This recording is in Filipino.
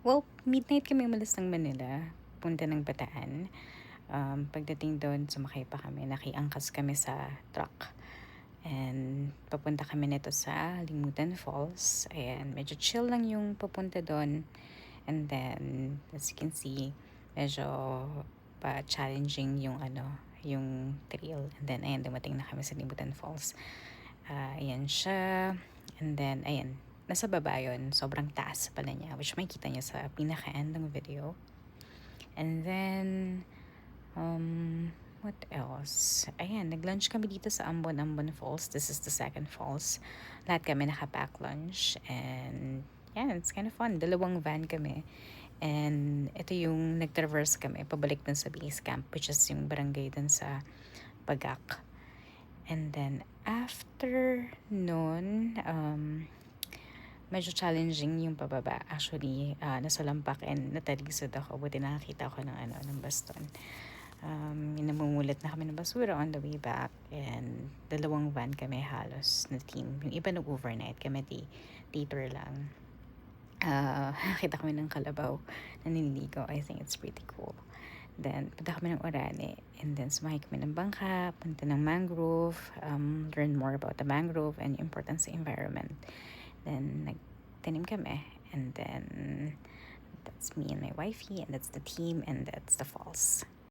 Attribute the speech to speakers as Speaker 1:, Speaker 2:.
Speaker 1: Well, midnight kami umalis ng Manila, punta ng Bataan. Pagdating doon, sumakay pa kami, nakiangkas kami sa truck. And papunta kami nito sa Limutan Falls. Ayan, medyo chill lang yung papunta doon. And then, as you can see, medyo pa-challenging yung yung trail. And then, ayan, dumating na kami sa Limutan Falls. Ayan siya. And then, ayan, nasa baba yun. Sobrang taas pala niya, which makikita niyo sa pinaka-end ng video. And then, what else? Ayan, nag-lunch kami dito sa Ambon Falls. This is the second falls. Lahat kami naka-pack lunch. And, yeah, it's kind of fun. Dalawang van kami. And, ito yung nag-traverse kami, pabalik dun sa base camp, which is yung barangay dun sa Bagak. And then, after nun, medyo challenging yung pababa. Actually, nasalampak and natalisod ako. Buti nakakita ako ng baston. Namumulat na kami ng basura on the way back. And dalawang van kami halos na team. Yung iba nag-overnight, kami day tour lang. Nakita kami ng kalabaw na nililigo. I think it's pretty cool. Then, punta kami ng Orane. And then, sumakay kami ng bangka, punta ng mangrove, learn more about the mangrove and importance sa environment. Then, nagtanim kami. And then, that's me and my wifey, and that's the team, and that's the falls.